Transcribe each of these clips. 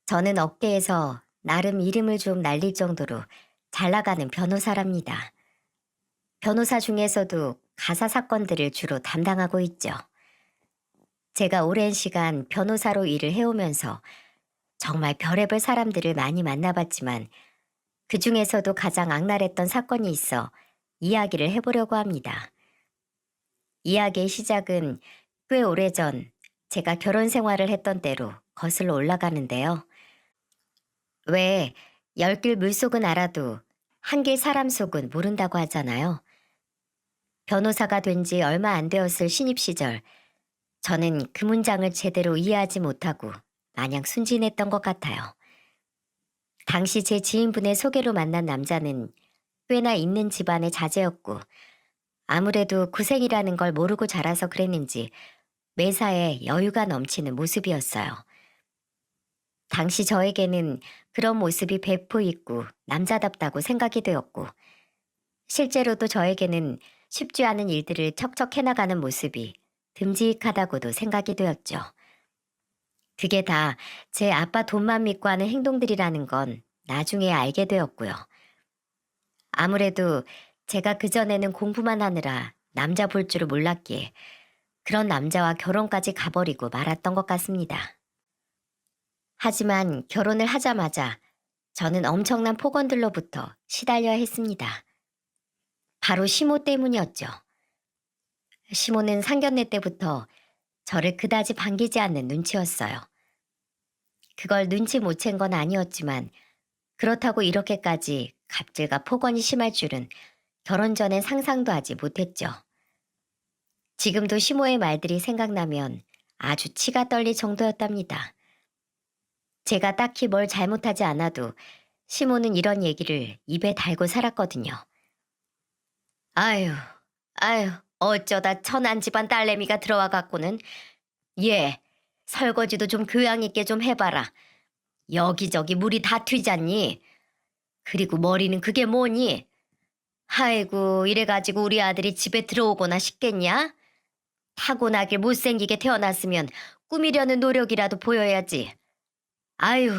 저는 업계에서 나름 이름을 좀 날릴 정도로 잘 나가는 변호사랍니다. 변호사 중에서도 가사 사건들을 주로 담당하고 있죠. 제가 오랜 시간 변호사로 일을 해오면서 정말 별의별 사람들을 많이 만나봤지만 그 중에서도 가장 악랄했던 사건이 있어 이야기를 해보려고 합니다. 이야기의 시작은 꽤 오래전 제가 결혼 생활을 했던 때로 거슬러 올라가는데요. 왜 열길 물속은 알아도 한길 사람 속은 모른다고 하잖아요. 변호사가 된 지 얼마 안 되었을 신입 시절, 저는 그 문장을 제대로 이해하지 못하고 마냥 순진했던 것 같아요. 당시 제 지인분의 소개로 만난 남자는 꽤나 있는 집안의 자제였고, 아무래도 구생이라는 걸 모르고 자라서 그랬는지 매사에 여유가 넘치는 모습이었어요. 당시 저에게는 그런 모습이 배포 있고 남자답다고 생각이 되었고, 실제로도 저에게는 쉽지 않은 일들을 척척 해나가는 모습이 듬직하다고도 생각이 되었죠. 그게 다 제 아빠 돈만 믿고 하는 행동들이라는 건 나중에 알게 되었고요. 아무래도 제가 그전에는 공부만 하느라 남자 볼 줄을 몰랐기에 그런 남자와 결혼까지 가버리고 말았던 것 같습니다. 하지만 결혼을 하자마자 저는 엄청난 폭언들로부터 시달려야 했습니다. 바로 시모 때문이었죠. 시모는 상견례 때부터 저를 그다지 반기지 않는 눈치였어요. 그걸 눈치 못 챈 건 아니었지만 그렇다고 이렇게까지 갑질과 폭언이 심할 줄은 결혼 전엔 상상도 하지 못했죠. 지금도 시모의 말들이 생각나면 아주 치가 떨릴 정도였답니다. 제가 딱히 뭘 잘못하지 않아도 시모는 이런 얘기를 입에 달고 살았거든요. 아유, 아유, 어쩌다 천한 집안 딸내미가 들어와 갖고는 얘 설거지도 좀 교양 있게 좀 해봐라. 여기저기 물이 다 튀잖니. 그리고 머리는 그게 뭐니? 아이고 이래가지고 우리 아들이 집에 들어오거나 싶겠냐? 타고나길 못생기게 태어났으면 꾸미려는 노력이라도 보여야지. 아유,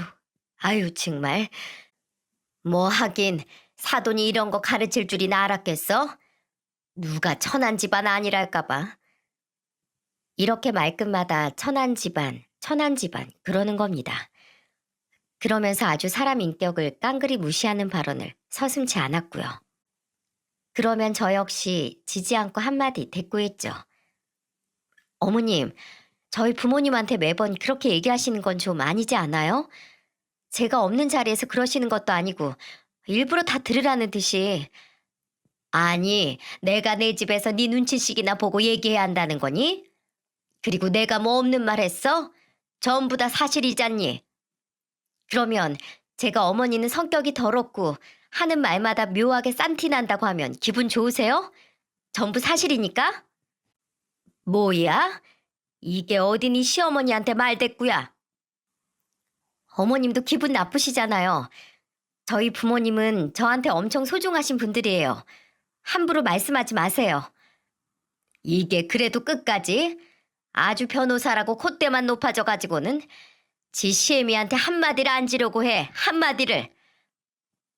아유 정말. 뭐 하긴 사돈이 이런 거 가르칠 줄이나 알았겠어? 누가 천한 집안 아니랄까 봐. 이렇게 말끝마다 천한 집안 그러는 겁니다. 그러면서 아주 사람 인격을 깡그리 무시하는 발언을 서슴지 않았고요. 그러면 저 역시 지지 않고 한마디 대꾸했죠. 어머님, 저희 부모님한테 매번 그렇게 얘기하시는 건 좀 아니지 않아요? 제가 없는 자리에서 그러시는 것도 아니고 일부러 다 들으라는 듯이. 아니, 내가 내 집에서 네 눈치씩이나 보고 얘기해야 한다는 거니? 그리고 내가 뭐 없는 말 했어? 전부 다 사실이잖니. 그러면 제가 어머니는 성격이 더럽고 하는 말마다 묘하게 싼티 난다고 하면 기분 좋으세요? 전부 사실이니까? 뭐야? 이게 어디니 시어머니한테 말대꾸야? 어머님도 기분 나쁘시잖아요. 저희 부모님은 저한테 엄청 소중하신 분들이에요. 함부로 말씀하지 마세요. 이게 그래도 끝까지? 아주 변호사라고 콧대만 높아져가지고는 지 시애미한테 한마디를 안 지려고 해. 한마디를.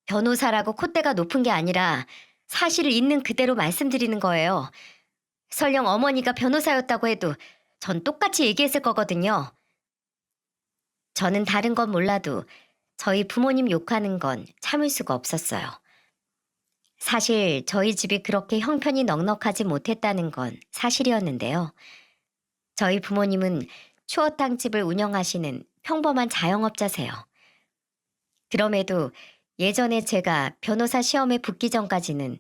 변호사라고 콧대가 높은 게 아니라 사실을 있는 그대로 말씀드리는 거예요. 설령 어머니가 변호사였다고 해도 전 똑같이 얘기했을 거거든요. 저는 다른 건 몰라도 저희 부모님 욕하는 건 참을 수가 없었어요. 사실 저희 집이 그렇게 형편이 넉넉하지 못했다는 건 사실이었는데요. 저희 부모님은 추어탕집을 운영하시는 평범한 자영업자세요. 그럼에도 예전에 제가 변호사 시험에 붙기 전까지는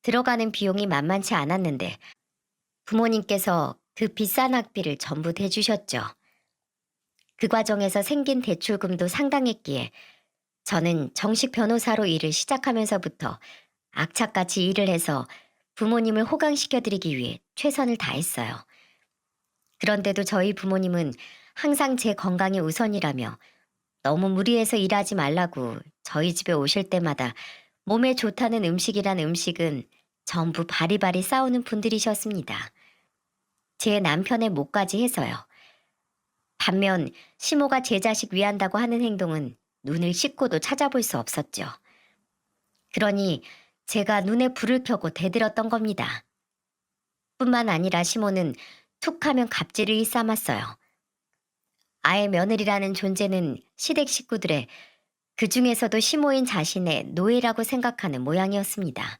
들어가는 비용이 만만치 않았는데 부모님께서 그 비싼 학비를 전부 대주셨죠. 그 과정에서 생긴 대출금도 상당했기에 저는 정식 변호사로 일을 시작하면서부터 악착같이 일을 해서 부모님을 호강시켜드리기 위해 최선을 다했어요. 그런데도 저희 부모님은 항상 제 건강이 우선이라며 너무 무리해서 일하지 말라고 저희 집에 오실 때마다 몸에 좋다는 음식이란 음식은 전부 바리바리 싸우는 분들이셨습니다. 제 남편의 목까지 해서요. 반면 시모가 제 자식 위한다고 하는 행동은 눈을 씻고도 찾아볼 수 없었죠. 그러니 제가 눈에 불을 켜고 대들었던 겁니다. 뿐만 아니라 시모는 툭 하면 갑질을 일삼았어요. 아예 며느리라는 존재는 시댁 식구들의 그 중에서도 시모인 자신의 노예라고 생각하는 모양이었습니다.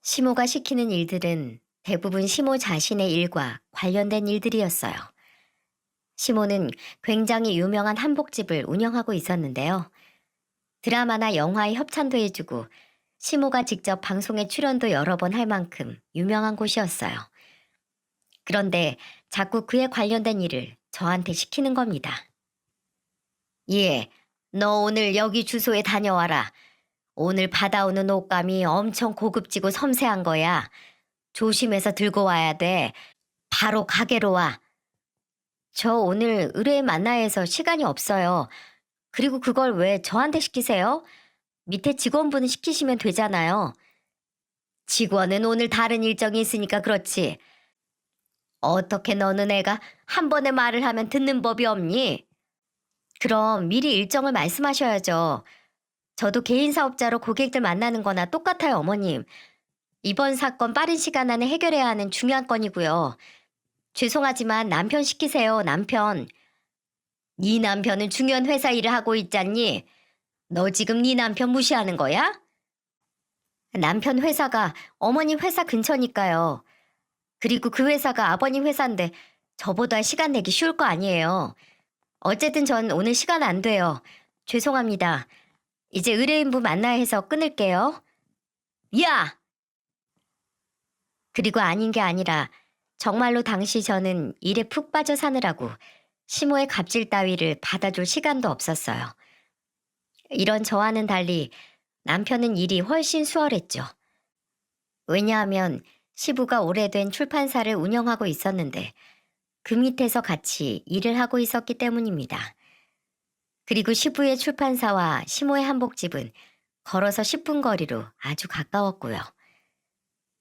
시모가 시키는 일들은 대부분 시모 자신의 일과 관련된 일들이었어요. 시모는 굉장히 유명한 한복집을 운영하고 있었는데요. 드라마나 영화에 협찬도 해주고 시모가 직접 방송에 출연도 여러 번 할 만큼 유명한 곳이었어요. 그런데 자꾸 그에 관련된 일을 저한테 시키는 겁니다. 예, 너 오늘 여기 주소에 다녀와라. 오늘 받아오는 옷감이 엄청 고급지고 섬세한 거야. 조심해서 들고 와야 돼. 바로 가게로 와. 저 오늘 의뢰인 만나야 해서 시간이 없어요. 그리고 그걸 왜 저한테 시키세요? 밑에 직원분은 시키시면 되잖아요. 직원은 오늘 다른 일정이 있으니까 그렇지. 어떻게 너는 애가 한 번에 말을 하면 듣는 법이 없니? 그럼 미리 일정을 말씀하셔야죠. 저도 개인 사업자로 고객들 만나는 거나 똑같아요, 어머님. 이번 사건 빠른 시간 안에 해결해야 하는 중요한 건이고요. 죄송하지만 남편 시키세요, 남편. 네 남편은 중요한 회사 일을 하고 있잖니? 너 지금 네 남편 무시하는 거야? 남편 회사가 어머님 회사 근처니까요. 그리고 그 회사가 아버님 회사인데 저보다 시간 내기 쉬울 거 아니에요. 어쨌든 전 오늘 시간 안 돼요. 죄송합니다. 이제 의뢰인분 만나야 해서 끊을게요. 야! 그리고 아닌 게 아니라 정말로 당시 저는 일에 푹 빠져 사느라고 시모의 갑질 따위를 받아줄 시간도 없었어요. 이런 저와는 달리 남편은 일이 훨씬 수월했죠. 왜냐하면 시부가 오래된 출판사를 운영하고 있었는데 그 밑에서 같이 일을 하고 있었기 때문입니다. 그리고 시부의 출판사와 시모의 한복집은 걸어서 10분 거리로 아주 가까웠고요.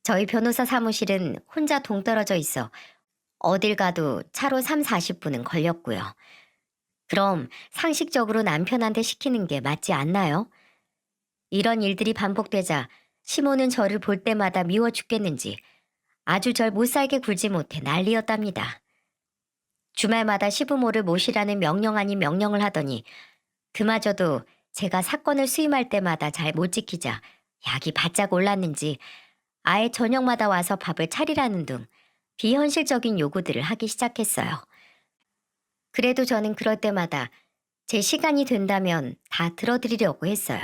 저희 변호사 사무실은 혼자 동떨어져 있어 어딜 가도 차로 3, 40분은 걸렸고요. 그럼 상식적으로 남편한테 시키는 게 맞지 않나요? 이런 일들이 반복되자 시모는 저를 볼 때마다 미워 죽겠는지 아주 절 못살게 굴지 못해 난리였답니다. 주말마다 시부모를 모시라는 명령 아닌 명령을 하더니 그마저도 제가 사건을 수임할 때마다 잘 못 지키자 약이 바짝 올랐는지 아예 저녁마다 와서 밥을 차리라는 등 비현실적인 요구들을 하기 시작했어요. 그래도 저는 그럴 때마다 제 시간이 된다면 다 들어드리려고 했어요.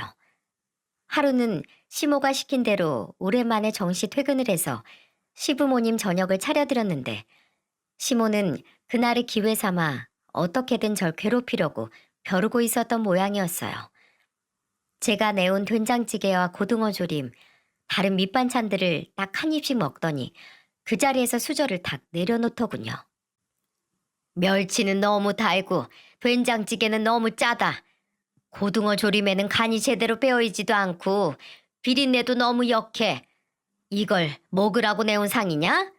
하루는 시모가 시킨 대로 오랜만에 정시 퇴근을 해서 시부모님 저녁을 차려드렸는데 시모는 그날의 기회 삼아 어떻게든 절 괴롭히려고 벼르고 있었던 모양이었어요. 제가 내온 된장찌개와 고등어 조림, 다른 밑반찬들을 딱 한 입씩 먹더니 그 자리에서 수저를 탁 내려놓더군요. 멸치는 너무 달고 된장찌개는 너무 짜다. 고등어 조림에는 간이 제대로 배어있지도 않고 비린내도 너무 역해. 이걸 먹으라고 내온 상이냐?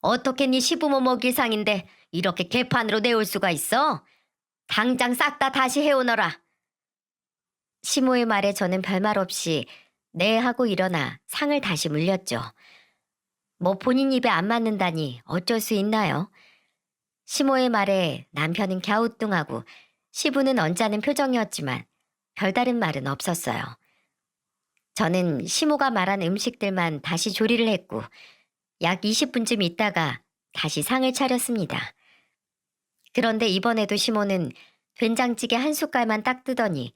어떻게 네 시부모 먹일 상인데 이렇게 개판으로 내올 수가 있어? 당장 싹 다 다시 해오너라. 시모의 말에 저는 별말 없이 네 하고 일어나 상을 다시 물렸죠. 뭐 본인 입에 안 맞는다니 어쩔 수 있나요? 시모의 말에 남편은 갸우뚱하고 시부는 언짢은 표정이었지만 별다른 말은 없었어요. 저는 시모가 말한 음식들만 다시 조리를 했고 약 20분쯤 있다가 다시 상을 차렸습니다. 그런데 이번에도 시모는 된장찌개 한 숟갈만 딱 뜨더니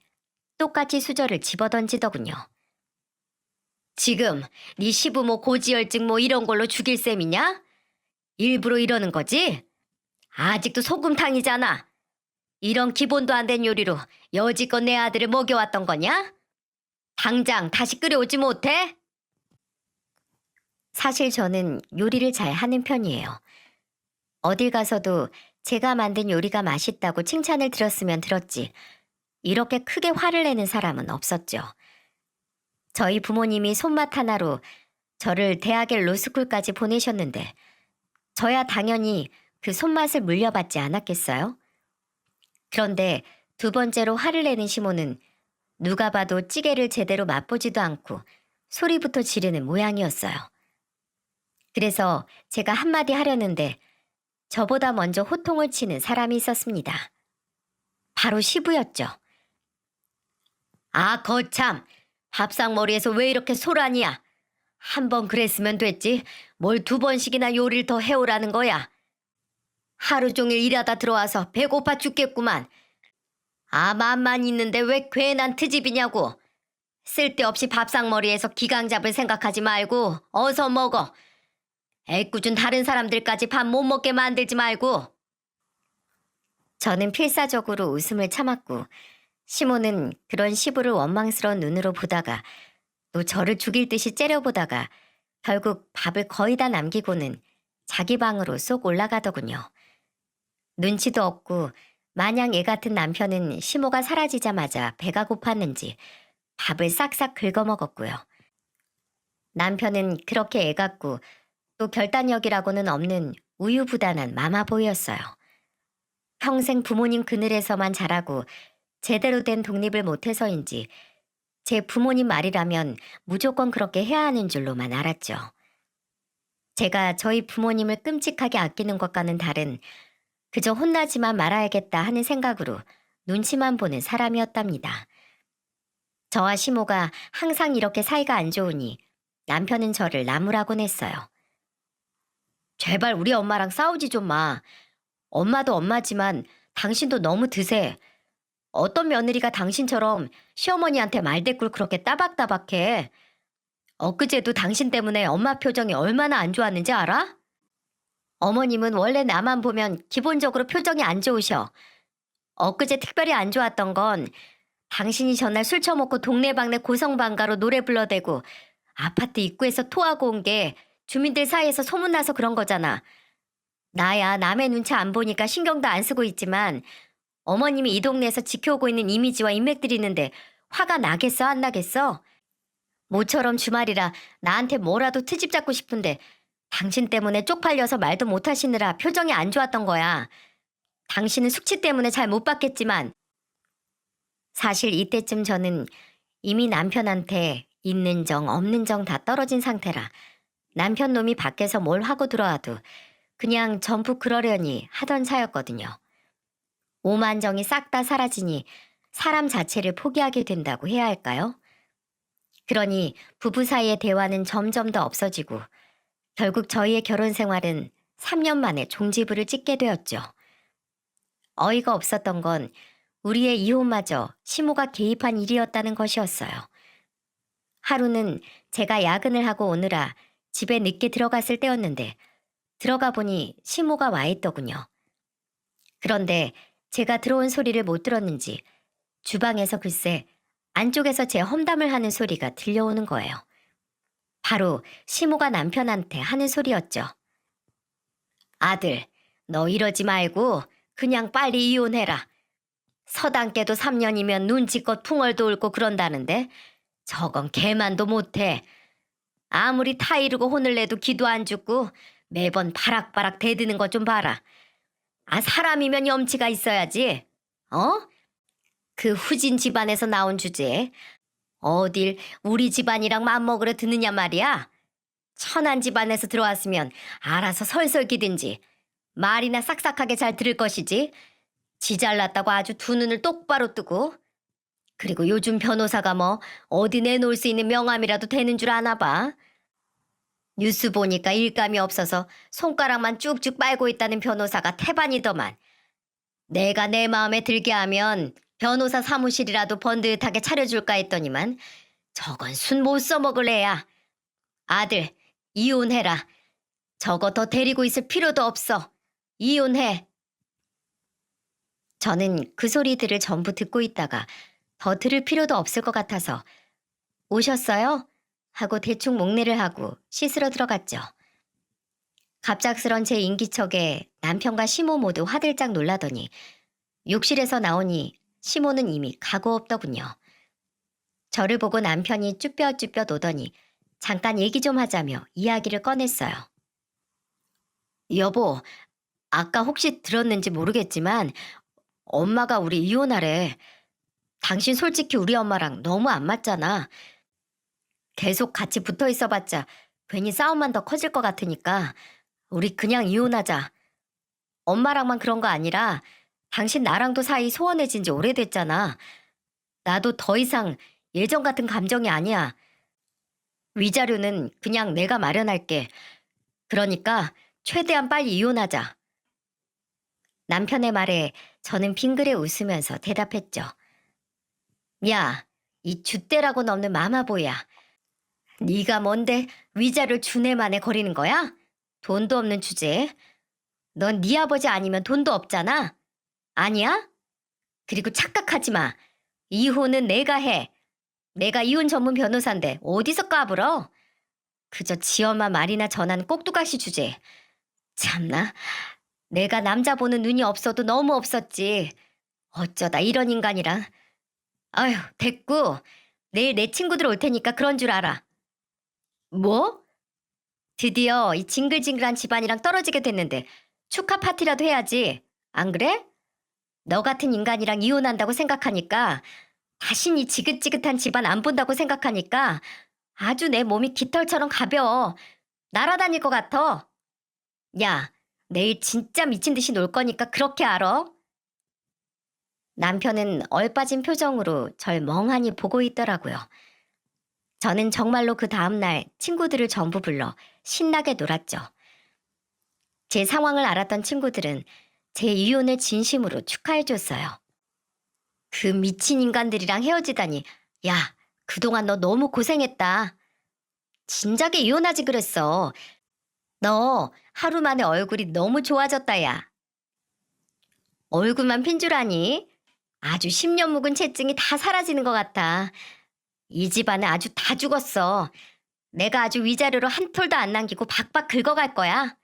똑같이 수저를 집어던지더군요. 지금 네 시부모 고지혈증 뭐 이런 걸로 죽일 셈이냐? 일부러 이러는 거지? 아직도 소금탕이잖아. 이런 기본도 안 된 요리로 여지껏 내 아들을 먹여왔던 거냐? 당장 다시 끓여오지 못해? 사실 저는 요리를 잘 하는 편이에요. 어딜 가서도 제가 만든 요리가 맛있다고 칭찬을 들었으면 들었지 이렇게 크게 화를 내는 사람은 없었죠. 저희 부모님이 손맛 하나로 저를 대학의 로스쿨까지 보내셨는데 저야 당연히 그 손맛을 물려받지 않았겠어요? 그런데 두 번째로 화를 내는 시모는 누가 봐도 찌개를 제대로 맛보지도 않고 소리부터 지르는 모양이었어요. 그래서 제가 한마디 하려는데 저보다 먼저 호통을 치는 사람이 있었습니다. 바로 시부였죠. 아, 거참! 밥상머리에서 왜 이렇게 소란이야? 한 번 그랬으면 됐지. 뭘 두 번씩이나 요리를 더 해오라는 거야. 하루 종일 일하다 들어와서 배고파 죽겠구만. 아, 맘만 있는데 왜 괜한 트집이냐고. 쓸데없이 밥상머리에서 기강 잡을 생각하지 말고 어서 먹어. 애꿎은 다른 사람들까지 밥 못 먹게 만들지 말고. 저는 필사적으로 웃음을 참았고 시모는 그런 시부를 원망스러운 눈으로 보다가 또 저를 죽일 듯이 째려보다가 결국 밥을 거의 다 남기고는 자기 방으로 쏙 올라가더군요. 눈치도 없고 마냥 애 같은 남편은 시모가 사라지자마자 배가 고팠는지 밥을 싹싹 긁어먹었고요. 남편은 그렇게 애 같고 또 결단력이라고는 없는 우유부단한 마마보이였어요. 평생 부모님 그늘에서만 자라고 제대로 된 독립을 못해서인지 제 부모님 말이라면 무조건 그렇게 해야 하는 줄로만 알았죠. 제가 저희 부모님을 끔찍하게 아끼는 것과는 다른 그저 혼나지만 말아야겠다 하는 생각으로 눈치만 보는 사람이었답니다. 저와 시모가 항상 이렇게 사이가 안 좋으니 남편은 저를 나무라곤 했어요. 제발 우리 엄마랑 싸우지 좀 마. 엄마도 엄마지만 당신도 너무 드세. 어떤 며느리가 당신처럼 시어머니한테 말대꾸를 그렇게 따박따박해. 엊그제도 당신 때문에 엄마 표정이 얼마나 안 좋았는지 알아? 어머님은 원래 나만 보면 기본적으로 표정이 안 좋으셔. 엊그제 특별히 안 좋았던 건 당신이 전날 술 처먹고 동네방네 고성방가로 노래 불러대고 아파트 입구에서 토하고 온 게 주민들 사이에서 소문나서 그런 거잖아. 나야 남의 눈치 안 보니까 신경도 안 쓰고 있지만 어머님이 이 동네에서 지켜오고 있는 이미지와 인맥들이 있는데 화가 나겠어 안 나겠어? 모처럼 주말이라 나한테 뭐라도 트집 잡고 싶은데 당신 때문에 쪽팔려서 말도 못하시느라 표정이 안 좋았던 거야. 당신은 숙취 때문에 잘 못 받겠지만 사실 이때쯤 저는 이미 남편한테 있는 정 없는 정 다 떨어진 상태라 남편 놈이 밖에서 뭘 하고 들어와도 그냥 전부 그러려니 하던 사였거든요. 오만정이 싹 다 사라지니 사람 자체를 포기하게 된다고 해야 할까요? 그러니 부부 사이의 대화는 점점 더 없어지고 결국 저희의 결혼 생활은 3년 만에 종지부를 찍게 되었죠. 어이가 없었던 건 우리의 이혼마저 시모가 개입한 일이었다는 것이었어요. 하루는 제가 야근을 하고 오느라 집에 늦게 들어갔을 때였는데 들어가 보니 시모가 와 있더군요. 그런데 제가 들어온 소리를 못 들었는지 주방에서 글쎄 안쪽에서 제 험담을 하는 소리가 들려오는 거예요. 바로 시모가 남편한테 하는 소리였죠. 아들, 너 이러지 말고 그냥 빨리 이혼해라. 서당께도 3년이면 눈치껏 풍얼도 옳고 그런다는데 저건 개만도 못해. 아무리 타이르고 혼을 내도 기도 안 죽고 매번 바락바락 대드는 것 좀 봐라. 아, 사람이면 염치가 있어야지. 어? 그 후진 집안에서 나온 주제에 어딜 우리 집안이랑 맘먹으러 드느냐 말이야. 천한 집안에서 들어왔으면 알아서 설설 기든지 말이나 싹싹하게 잘 들을 것이지. 지 잘났다고 아주 두 눈을 똑바로 뜨고. 그리고 요즘 변호사가 뭐 어디 내놓을 수 있는 명함이라도 되는 줄 아나 봐. 뉴스 보니까 일감이 없어서 손가락만 쭉쭉 빨고 있다는 변호사가 태반이더만. 내가 내 마음에 들게 하면 변호사 사무실이라도 번듯하게 차려줄까 했더니만 저건 순 못 써먹을 애야. 아들, 이혼해라. 저거 더 데리고 있을 필요도 없어. 이혼해. 저는 그 소리들을 전부 듣고 있다가 더 들을 필요도 없을 것 같아서 오셨어요? 하고 대충 목례를 하고 씻으러 들어갔죠. 갑작스런 제 인기척에 남편과 시모 모두 화들짝 놀라더니 욕실에서 나오니 시모는 이미 가고 없더군요. 저를 보고 남편이 쭈뼛쭈뼛 오더니 잠깐 얘기 좀 하자며 이야기를 꺼냈어요. 여보, 아까 혹시 들었는지 모르겠지만 엄마가 우리 이혼하래. 당신 솔직히 우리 엄마랑 너무 안 맞잖아. 계속 같이 붙어 있어봤자 괜히 싸움만 더 커질 것 같으니까 우리 그냥 이혼하자. 엄마랑만 그런 거 아니라 당신 나랑도 사이 소원해진 지 오래됐잖아. 나도 더 이상 예전 같은 감정이 아니야. 위자료는 그냥 내가 마련할게. 그러니까 최대한 빨리 이혼하자. 남편의 말에 저는 빙그레 웃으면서 대답했죠. 야, 이 줏대라고는 없는 마마보이야. 네가 뭔데 위자료 주네 만에 거리는 거야? 돈도 없는 주제에. 넌 네 아버지 아니면 돈도 없잖아. 아니야? 그리고 착각하지 마. 이혼은 내가 해. 내가 이혼 전문 변호사인데 어디서 까불어? 그저 지 엄마 말이나 전하는 꼭두가시 주제. 참나. 내가 남자 보는 눈이 없어도 너무 없었지. 어쩌다 이런 인간이랑. 아휴, 됐고. 내일 내 친구들 올 테니까 그런 줄 알아. 뭐? 드디어 이 징글징글한 집안이랑 떨어지게 됐는데 축하 파티라도 해야지. 안 그래? 너 같은 인간이랑 이혼한다고 생각하니까 다신 이 지긋지긋한 집안 안 본다고 생각하니까 아주 내 몸이 깃털처럼 가벼워. 날아다닐 것 같아. 야, 내일 진짜 미친 듯이 놀 거니까 그렇게 알아. 남편은 얼빠진 표정으로 절 멍하니 보고 있더라고요. 저는 정말로 그 다음날 친구들을 전부 불러 신나게 놀았죠. 제 상황을 알았던 친구들은 제 이혼을 진심으로 축하해줬어요. 그 미친 인간들이랑 헤어지다니, 야, 그동안 너 너무 고생했다. 진작에 이혼하지 그랬어. 너 하루 만에 얼굴이 너무 좋아졌다, 야. 얼굴만 핀 줄 아니? 아주 10년 묵은 채증이 다 사라지는 것 같아. 이 집안에 아주 다 죽었어. 내가 아주 위자료로 한 톨도 안 남기고 박박 긁어갈 거야.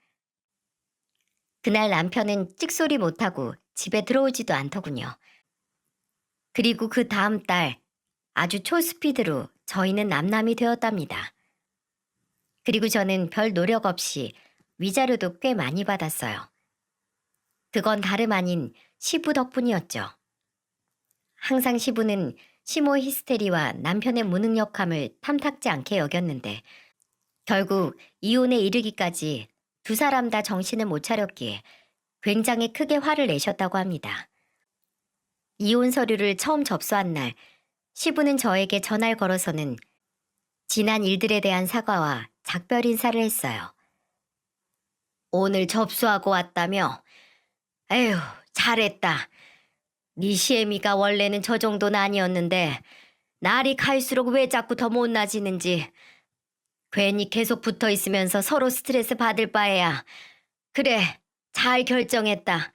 그날 남편은 찍소리 못하고 집에 들어오지도 않더군요. 그리고 그 다음 달 아주 초스피드로 저희는 남남이 되었답니다. 그리고 저는 별 노력 없이 위자료도 꽤 많이 받았어요. 그건 다름 아닌 시부 덕분이었죠. 항상 시부는 시모 히스테리와 남편의 무능력함을 탐탁지 않게 여겼는데 결국 이혼에 이르기까지 두 사람 다 정신을 못 차렸기에 굉장히 크게 화를 내셨다고 합니다. 이혼 서류를 처음 접수한 날 시부는 저에게 전화를 걸어서는 지난 일들에 대한 사과와 작별 인사를 했어요. 오늘 접수하고 왔다며? 에휴, 잘했다. 네 시애미가 원래는 저 정도는 아니었는데 날이 갈수록 왜 자꾸 더 못나지는지. 괜히 계속 붙어 있으면서 서로 스트레스 받을 바에야. 그래, 잘 결정했다.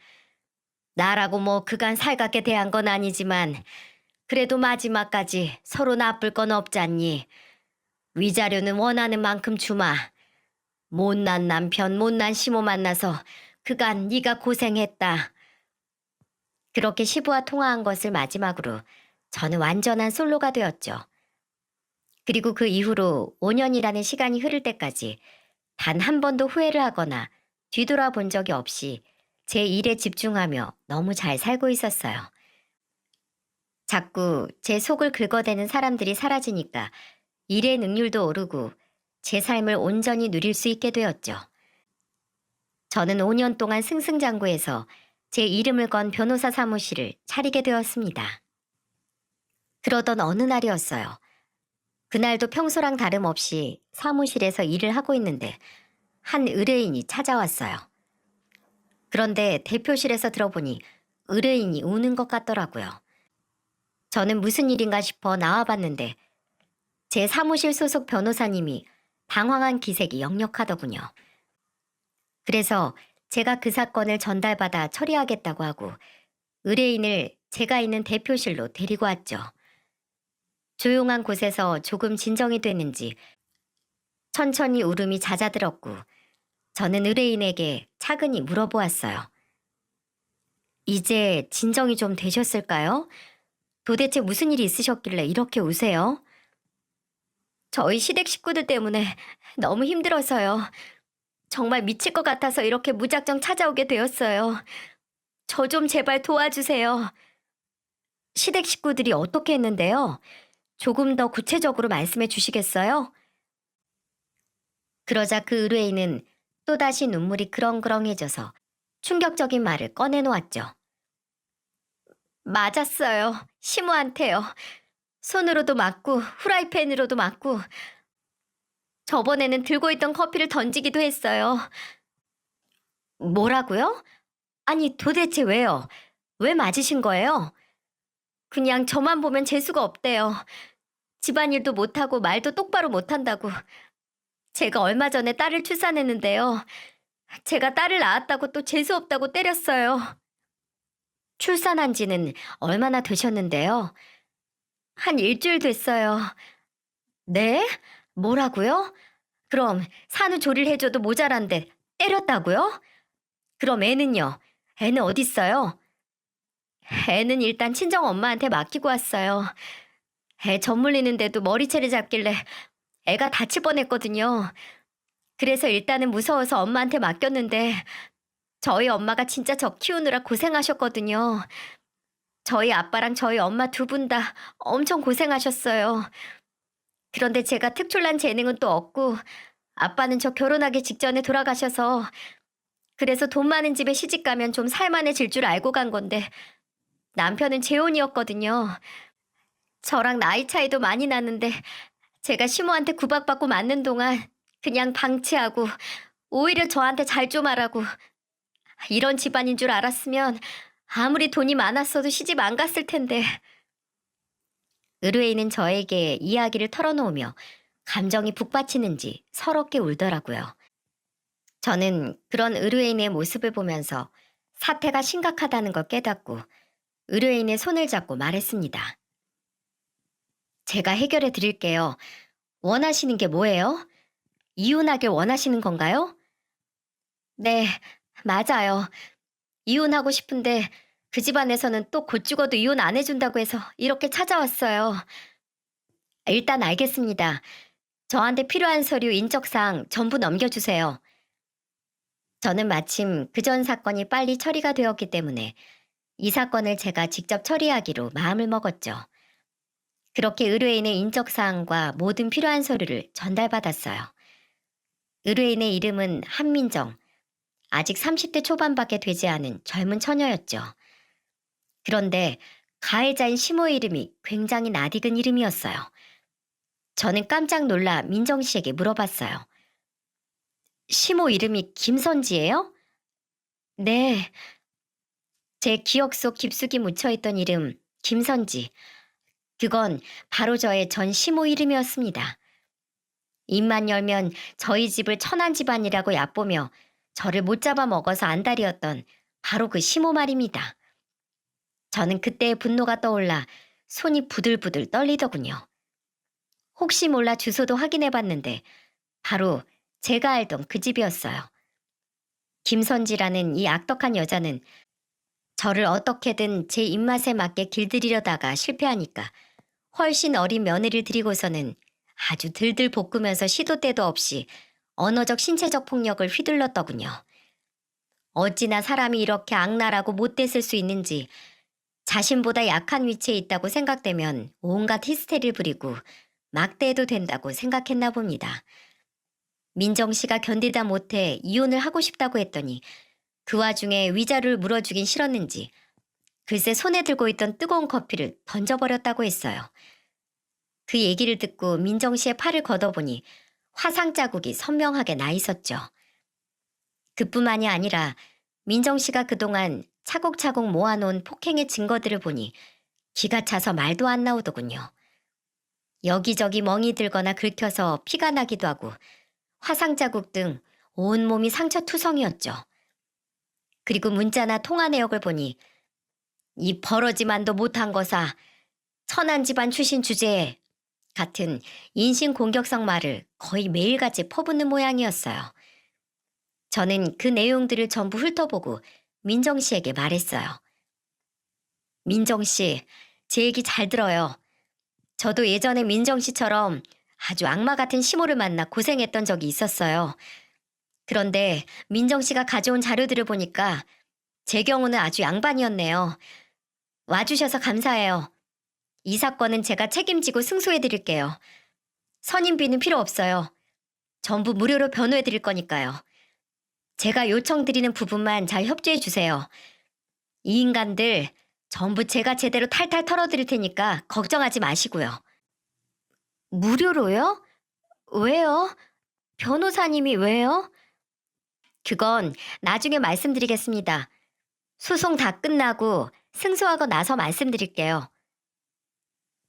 나라고 뭐 그간 살갑게 대한 건 아니지만 그래도 마지막까지 서로 나쁠 건 없잖니. 위자료는 원하는 만큼 주마. 못난 남편, 못난 시모 만나서 그간 네가 고생했다. 그렇게 시부와 통화한 것을 마지막으로 저는 완전한 솔로가 되었죠. 그리고 그 이후로 5년이라는 시간이 흐를 때까지 단 한 번도 후회를 하거나 뒤돌아본 적이 없이 제 일에 집중하며 너무 잘 살고 있었어요. 자꾸 제 속을 긁어대는 사람들이 사라지니까 일의 능률도 오르고 제 삶을 온전히 누릴 수 있게 되었죠. 저는 5년 동안 승승장구해서 제 이름을 건 변호사 사무실을 차리게 되었습니다. 그러던 어느 날이었어요. 그날도 평소랑 다름없이 사무실에서 일을 하고 있는데 한 의뢰인이 찾아왔어요. 그런데 대표실에서 들어보니 의뢰인이 우는 것 같더라고요. 저는 무슨 일인가 싶어 나와봤는데 제 사무실 소속 변호사님이 당황한 기색이 역력하더군요. 그래서 제가 그 사건을 전달받아 처리하겠다고 하고 의뢰인을 제가 있는 대표실로 데리고 왔죠. 조용한 곳에서 조금 진정이 됐는지 천천히 울음이 잦아들었고 저는 의뢰인에게 차근히 물어보았어요. 이제 진정이 좀 되셨을까요? 도대체 무슨 일이 있으셨길래 이렇게 우세요? 저희 시댁 식구들 때문에 너무 힘들어서요. 정말 미칠 것 같아서 이렇게 무작정 찾아오게 되었어요. 저 좀 제발 도와주세요. 시댁 식구들이 어떻게 했는데요? 조금 더 구체적으로 말씀해 주시겠어요? 그러자 그 의뢰인은 또다시 눈물이 그렁그렁해져서 충격적인 말을 꺼내놓았죠. 맞았어요. 시모한테요. 손으로도 맞고 후라이팬으로도 맞고 저번에는 들고 있던 커피를 던지기도 했어요. 뭐라고요? 아니 도대체 왜요? 왜 맞으신 거예요? 그냥 저만 보면 재수가 없대요. 집안일도 못하고 말도 똑바로 못한다고. 제가 얼마 전에 딸을 출산했는데요. 제가 딸을 낳았다고 또 재수 없다고 때렸어요. 출산한 지는 얼마나 되셨는데요? 한 일주일 됐어요. 네? 뭐라고요? 그럼 산후조리를 해줘도 모자란데 때렸다고요? 그럼 애는요? 애는 어딨어요? 애는 일단 친정 엄마한테 맡기고 왔어요. 애 젖 물리는데도 머리채를 잡길래 애가 다칠 뻔했거든요. 그래서 일단은 무서워서 엄마한테 맡겼는데 저희 엄마가 진짜 저 키우느라 고생하셨거든요. 저희 아빠랑 저희 엄마 두 분 다 엄청 고생하셨어요. 그런데 제가 특출난 재능은 또 없고 아빠는 저 결혼하기 직전에 돌아가셔서 그래서 돈 많은 집에 시집 가면 좀 살만해질 줄 알고 간 건데 남편은 재혼이었거든요. 저랑 나이 차이도 많이 나는데 제가 시모한테 구박받고 맞는 동안 그냥 방치하고 오히려 저한테 잘 좀 하라고 이런 집안인 줄 알았으면 아무리 돈이 많았어도 시집 안 갔을 텐데. 의뢰인은 저에게 이야기를 털어놓으며 감정이 북받치는지 서럽게 울더라고요. 저는 그런 의뢰인의 모습을 보면서 사태가 심각하다는 걸 깨닫고 의뢰인의 손을 잡고 말했습니다. 제가 해결해 드릴게요. 원하시는 게 뭐예요? 이혼하길 원하시는 건가요? 네, 맞아요. 이혼하고 싶은데 그 집안에서는 또 곧 죽어도 이혼 안 해준다고 해서 이렇게 찾아왔어요. 일단 알겠습니다. 저한테 필요한 서류 인적사항 전부 넘겨주세요. 저는 마침 그 전 사건이 빨리 처리가 되었기 때문에 이 사건을 제가 직접 처리하기로 마음을 먹었죠. 그렇게 의뢰인의 인적사항과 모든 필요한 서류를 전달받았어요. 의뢰인의 이름은 한민정, 아직 30대 초반밖에 되지 않은 젊은 처녀였죠. 그런데 가해자인 시모의 이름이 굉장히 낯익은 이름이었어요. 저는 깜짝 놀라 민정 씨에게 물어봤어요. 시모 이름이 김선지예요? 네. 제 기억 속 깊숙이 묻혀있던 이름 김선지. 그건 바로 저의 전 시모 이름이었습니다. 입만 열면 저희 집을 천한 집안이라고 얕보며 저를 못 잡아 먹어서 안달이었던 바로 그 시모 말입니다. 저는 그때의 분노가 떠올라 손이 부들부들 떨리더군요. 혹시 몰라 주소도 확인해 봤는데 바로 제가 알던 그 집이었어요. 김선지라는 이 악덕한 여자는 저를 어떻게든 제 입맛에 맞게 길들이려다가 실패하니까 훨씬 어린 며느리를 들이고서는 아주 들들 볶으면서 시도 때도 없이 언어적 신체적 폭력을 휘둘렀더군요. 어찌나 사람이 이렇게 악랄하고 못됐을 수 있는지 자신보다 약한 위치에 있다고 생각되면 온갖 히스테리를 부리고 막대해도 된다고 생각했나 봅니다. 민정 씨가 견디다 못해 이혼을 하고 싶다고 했더니 그 와중에 위자료를 물어주긴 싫었는지 글쎄 손에 들고 있던 뜨거운 커피를 던져버렸다고 했어요. 그 얘기를 듣고 민정 씨의 팔을 걷어보니 화상 자국이 선명하게 나 있었죠. 그뿐만이 아니라 민정 씨가 그동안 차곡차곡 모아놓은 폭행의 증거들을 보니 기가 차서 말도 안 나오더군요. 여기저기 멍이 들거나 긁혀서 피가 나기도 하고 화상 자국 등 온몸이 상처투성이었죠. 그리고 문자나 통화 내역을 보니 이 버러지만도 못한 거사 천한 집안 출신 주제에 같은 인신공격성 말을 거의 매일같이 퍼붓는 모양이었어요. 저는 그 내용들을 전부 훑어보고 민정 씨에게 말했어요. 민정 씨, 제 얘기 잘 들어요. 저도 예전에 민정 씨처럼 아주 악마 같은 시모를 만나 고생했던 적이 있었어요. 그런데 민정 씨가 가져온 자료들을 보니까 제 경우는 아주 양반이었네요. 와주셔서 감사해요. 이 사건은 제가 책임지고 승소해 드릴게요. 선임비는 필요 없어요. 전부 무료로 변호해 드릴 거니까요. 제가 요청드리는 부분만 잘 협조해 주세요. 이 인간들 전부 제가 제대로 탈탈 털어드릴 테니까 걱정하지 마시고요. 무료로요? 왜요? 변호사님이 왜요? 그건 나중에 말씀드리겠습니다. 소송 다 끝나고 승소하고 나서 말씀드릴게요.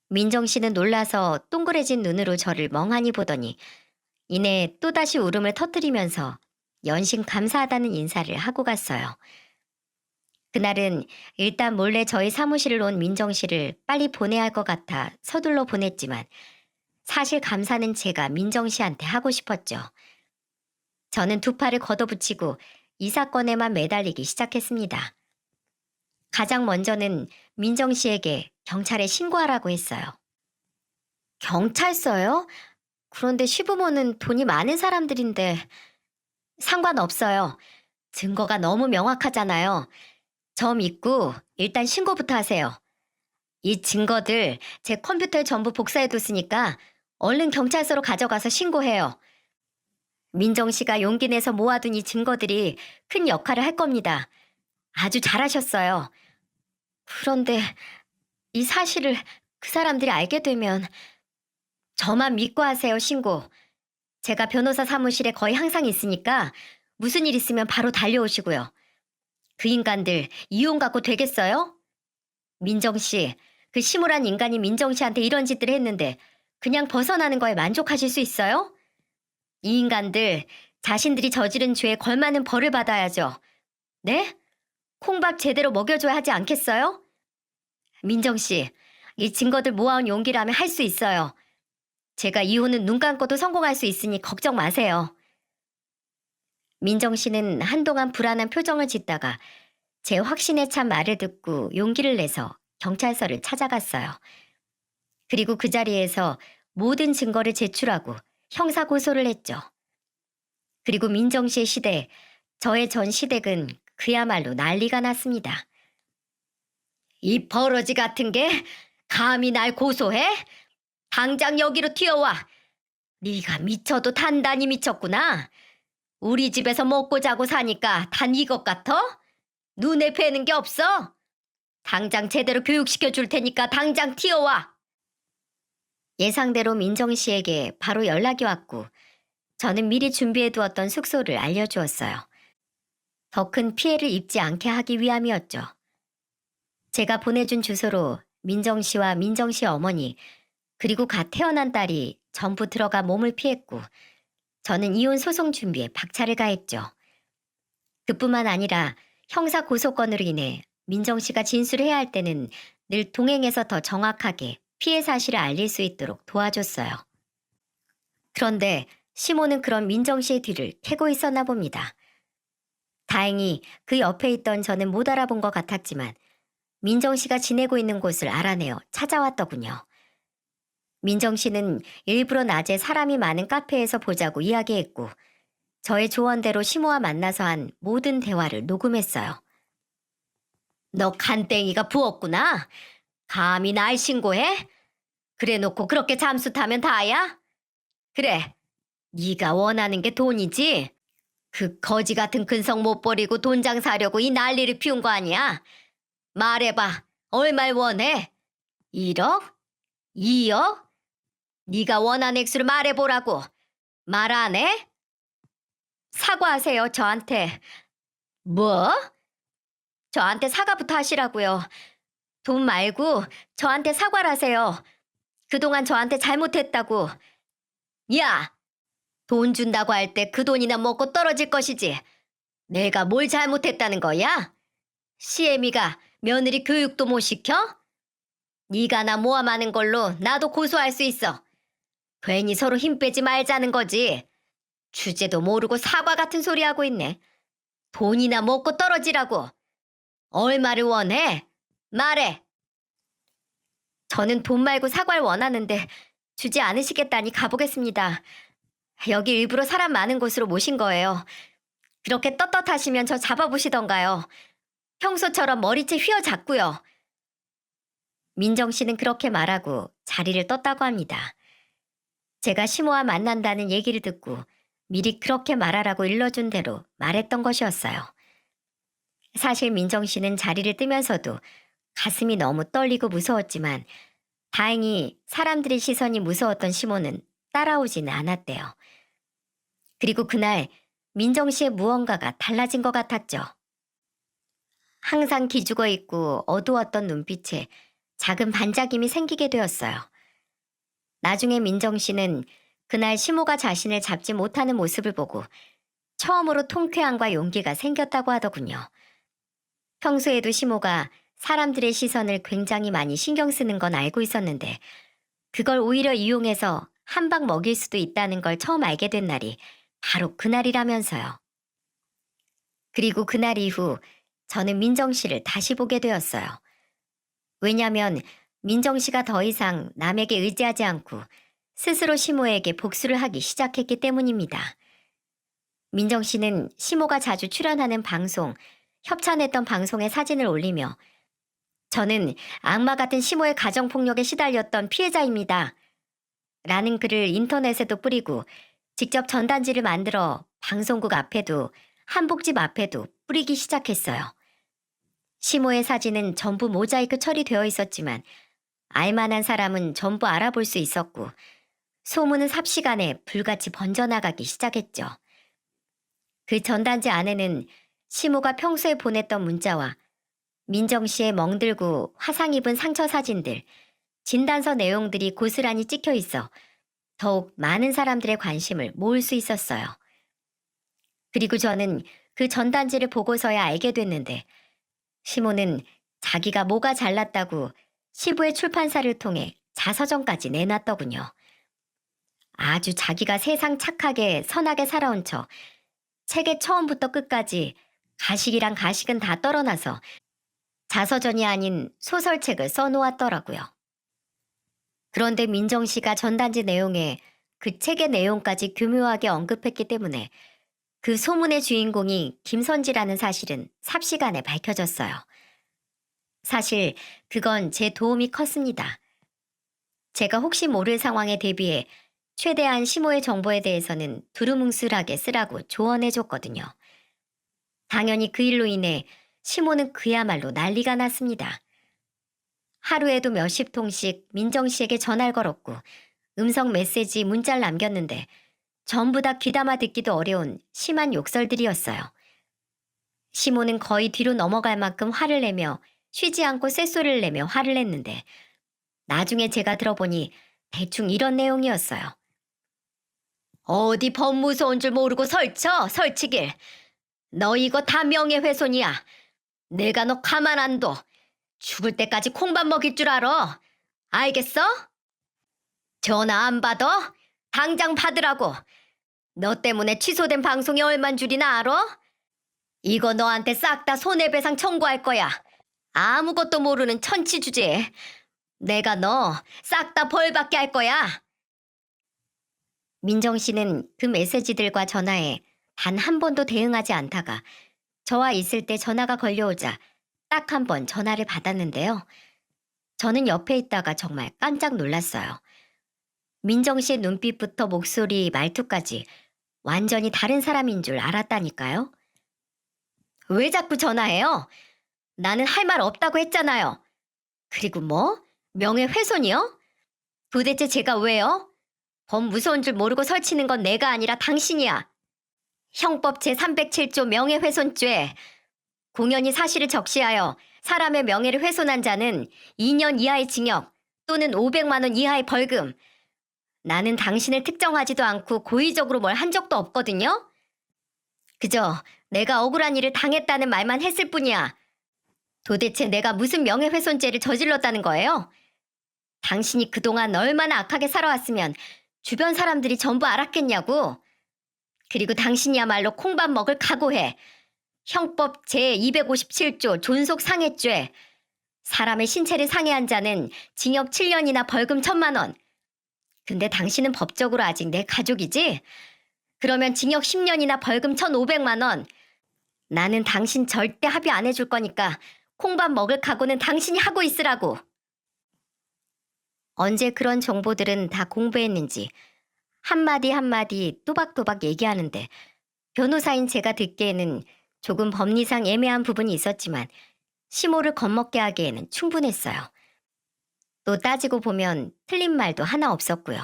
민정 씨는 놀라서 동그래진 눈으로 저를 멍하니 보더니 이내 또다시 울음을 터뜨리면서 연신 감사하다는 인사를 하고 갔어요. 그날은 일단 몰래 저희 사무실을 온 민정 씨를 빨리 보내야 할 것 같아 서둘러 보냈지만 사실 감사는 제가 민정 씨한테 하고 싶었죠. 저는 두 팔을 걷어붙이고 이 사건에만 매달리기 시작했습니다. 가장 먼저는 민정 씨에게 경찰에 신고하라고 했어요. 경찰서요? 그런데 시부모는 돈이 많은 사람들인데 상관없어요. 증거가 너무 명확하잖아요. 저 믿고 일단 신고부터 하세요. 이 증거들 제 컴퓨터에 전부 복사해뒀으니까 얼른 경찰서로 가져가서 신고해요. 민정 씨가 용기 내서 모아둔 이 증거들이 큰 역할을 할 겁니다. 아주 잘하셨어요. 그런데 이 사실을 그 사람들이 알게 되면 저만 믿고 하세요, 신고. 제가 변호사 사무실에 거의 항상 있으니까 무슨 일 있으면 바로 달려오시고요. 그 인간들 이혼 갖고 되겠어요? 민정 씨, 그 시무란 인간이 민정 씨한테 이런 짓들을 했는데 그냥 벗어나는 거에 만족하실 수 있어요? 이 인간들 자신들이 저지른 죄에 걸맞는 벌을 받아야죠. 네? 콩밥 제대로 먹여줘야 하지 않겠어요? 민정 씨, 이 증거들 모아온 용기라면 할 수 있어요. 제가 이혼은 눈 감고도 성공할 수 있으니 걱정 마세요. 민정 씨는 한동안 불안한 표정을 짓다가 제 확신에 찬 말을 듣고 용기를 내서 경찰서를 찾아갔어요. 그리고 그 자리에서 모든 증거를 제출하고 형사 고소를 했죠. 그리고 민정 씨의 시대, 저의 전 시댁은 그야말로 난리가 났습니다. 이 버러지 같은 게 감히 날 고소해? 당장 여기로 튀어와. 네가 미쳐도 단단히 미쳤구나. 우리 집에서 먹고 자고 사니까 단 이것 같아? 눈에 뵈는 게 없어? 당장 제대로 교육시켜 줄 테니까 당장 튀어와. 예상대로 민정 씨에게 바로 연락이 왔고 저는 미리 준비해 두었던 숙소를 알려주었어요. 더 큰 피해를 입지 않게 하기 위함이었죠. 제가 보내준 주소로 민정 씨와 민정 씨 어머니 그리고 갓 태어난 딸이 전부 들어가 몸을 피했고 저는 이혼 소송 준비에 박차를 가했죠. 그뿐만 아니라 형사 고소건으로 인해 민정 씨가 진술을 해야 할 때는 늘 동행해서 더 정확하게 피해 사실을 알릴 수 있도록 도와줬어요. 그런데 시모는 그런 민정 씨의 뒤를 캐고 있었나 봅니다. 다행히 그 옆에 있던 저는 못 알아본 것 같았지만 민정 씨가 지내고 있는 곳을 알아내어 찾아왔더군요. 민정 씨는 일부러 낮에 사람이 많은 카페에서 보자고 이야기했고 저의 조언대로 시모와 만나서 한 모든 대화를 녹음했어요. 너 간땡이가 부었구나. 감히 날 신고해? 그래놓고 그렇게 잠수 타면 다야? 그래, 네가 원하는 게 돈이지? 그 거지 같은 근성 못 버리고 돈장 사려고 이 난리를 피운 거 아니야? 말해봐, 얼마를 원해? 1억? 2억? 네가 원하는 액수를 말해보라고. 말 안 해? 사과하세요, 저한테. 뭐? 저한테 사과부터 하시라고요. 돈 말고 저한테 사과를 하세요. 그동안 저한테 잘못했다고. 야! 돈 준다고 할 때 그 돈이나 먹고 떨어질 것이지. 내가 뭘 잘못했다는 거야? 시애미가 며느리 교육도 못 시켜? 네가 나 모함하는 걸로 나도 고소할 수 있어. 괜히 서로 힘 빼지 말자는 거지. 주제도 모르고 사과 같은 소리 하고 있네. 돈이나 먹고 떨어지라고. 얼마를 원해? 말해. 저는 돈 말고 사과를 원하는데 주지 않으시겠다니 가보겠습니다. 여기 일부러 사람 많은 곳으로 모신 거예요. 그렇게 떳떳하시면 저 잡아보시던가요. 평소처럼 머리채 휘어잡고요. 민정 씨는 그렇게 말하고 자리를 떴다고 합니다. 제가 시모와 만난다는 얘기를 듣고 미리 그렇게 말하라고 일러준 대로 말했던 것이었어요. 사실 민정 씨는 자리를 뜨면서도 가슴이 너무 떨리고 무서웠지만 다행히 사람들의 시선이 무서웠던 시모는 따라오지는 않았대요. 그리고 그날 민정 씨의 무언가가 달라진 것 같았죠. 항상 기죽어 있고 어두웠던 눈빛에 작은 반짝임이 생기게 되었어요. 나중에 민정 씨는 그날 시모가 자신을 잡지 못하는 모습을 보고 처음으로 통쾌함과 용기가 생겼다고 하더군요. 평소에도 시모가 사람들의 시선을 굉장히 많이 신경 쓰는 건 알고 있었는데 그걸 오히려 이용해서 한 방 먹일 수도 있다는 걸 처음 알게 된 날이 바로 그날이라면서요. 그리고 그날 이후 저는 민정 씨를 다시 보게 되었어요. 왜냐면 민정 씨가 더 이상 남에게 의지하지 않고 스스로 시모에게 복수를 하기 시작했기 때문입니다. 민정 씨는 시모가 자주 출연하는 방송, 협찬했던 방송에 사진을 올리며 저는 악마 같은 시모의 가정폭력에 시달렸던 피해자입니다. 라는 글을 인터넷에도 뿌리고 직접 전단지를 만들어 방송국 앞에도 한복집 앞에도 뿌리기 시작했어요. 시모의 사진은 전부 모자이크 처리되어 있었지만 알만한 사람은 전부 알아볼 수 있었고 소문은 삽시간에 불같이 번져나가기 시작했죠. 그 전단지 안에는 시모가 평소에 보냈던 문자와 민정 씨의 멍들고 화상 입은 상처 사진들, 진단서 내용들이 고스란히 찍혀 있어 더욱 많은 사람들의 관심을 모을 수 있었어요. 그리고 저는 그 전단지를 보고서야 알게 됐는데 시모는 자기가 뭐가 잘났다고 시부의 출판사를 통해 자서전까지 내놨더군요. 아주 자기가 세상 착하게 선하게 살아온 척 책의 처음부터 끝까지 가식이랑 가식은 다 떨어나서 자서전이 아닌 소설책을 써놓았더라고요. 그런데 민정 씨가 전단지 내용에 그 책의 내용까지 교묘하게 언급했기 때문에 그 소문의 주인공이 김선지라는 사실은 삽시간에 밝혀졌어요. 사실 그건 제 도움이 컸습니다. 제가 혹시 모를 상황에 대비해 최대한 시모의 정보에 대해서는 두루뭉술하게 쓰라고 조언해줬거든요. 당연히 그 일로 인해 시모는 그야말로 난리가 났습니다. 하루에도 몇십 통씩 민정 씨에게 전화를 걸었고 음성 메시지 문자를 남겼는데 전부 다 귀담아 듣기도 어려운 심한 욕설들이었어요. 시모는 거의 뒤로 넘어갈 만큼 화를 내며 쉬지 않고 쇳소리를 내며 화를 냈는데 나중에 제가 들어보니 대충 이런 내용이었어요. 어디 법무서운 줄 모르고 설치길. 너 이거 다 명예훼손이야. 내가 너 가만 안 둬. 죽을 때까지 콩밥 먹일 줄 알아. 알겠어? 전화 안 받아? 당장 받으라고. 너 때문에 취소된 방송이 얼만 줄이나 알아? 이거 너한테 싹 다 손해배상 청구할 거야. 아무것도 모르는 천치 주제에 내가 너 싹 다 벌받게 할 거야. 민정 씨는 그 메시지들과 전화에 단 한 번도 대응하지 않다가 저와 있을 때 전화가 걸려오자 딱 한 번 전화를 받았는데요. 저는 옆에 있다가 정말 깜짝 놀랐어요. 민정 씨의 눈빛부터 목소리, 말투까지 완전히 다른 사람인 줄 알았다니까요. 왜 자꾸 전화해요? 나는 할 말 없다고 했잖아요. 그리고 뭐? 명예훼손이요? 도대체 제가 왜요? 법 무서운 줄 모르고 설치는 건 내가 아니라 당신이야. 형법 제307조 명예훼손죄. 공연히 사실을 적시하여 사람의 명예를 훼손한 자는 2년 이하의 징역 또는 500만 원 이하의 벌금. 나는 당신을 특정하지도 않고 고의적으로 뭘 한 적도 없거든요. 그저 내가 억울한 일을 당했다는 말만 했을 뿐이야. 도대체 내가 무슨 명예훼손죄를 저질렀다는 거예요? 당신이 그동안 얼마나 악하게 살아왔으면 주변 사람들이 전부 알았겠냐고. 그리고 당신이야말로 콩밥 먹을 각오해. 형법 제257조 존속상해죄. 사람의 신체를 상해한 자는 징역 7년이나 벌금 1,000만 원. 근데 당신은 법적으로 아직 내 가족이지? 그러면 징역 10년이나 벌금 1,500만 원. 나는 당신 절대 합의 안 해줄 거니까 콩밥 먹을 각오는 당신이 하고 있으라고. 언제 그런 정보들은 다 공부했는지 한마디 한마디 또박또박 얘기하는데 변호사인 제가 듣기에는 조금 법리상 애매한 부분이 있었지만 시모를 겁먹게 하기에는 충분했어요. 또 따지고 보면 틀린 말도 하나 없었고요.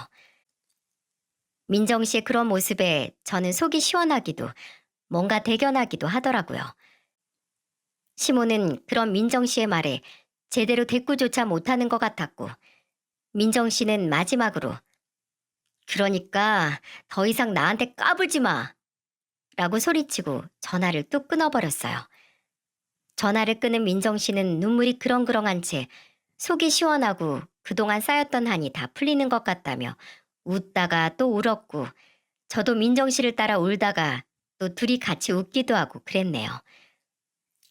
민정 씨의 그런 모습에 저는 속이 시원하기도 뭔가 대견하기도 하더라고요. 시모는 그런 민정 씨의 말에 제대로 대꾸조차 못하는 것 같았고 민정 씨는 마지막으로 그러니까 더 이상 나한테 까불지 마 라고 소리치고 전화를 뚝 끊어버렸어요. 전화를 끊은 민정 씨는 눈물이 그렁그렁한 채 속이 시원하고 그동안 쌓였던 한이 다 풀리는 것 같다며 웃다가 또 울었고 저도 민정 씨를 따라 울다가 또 둘이 같이 웃기도 하고 그랬네요.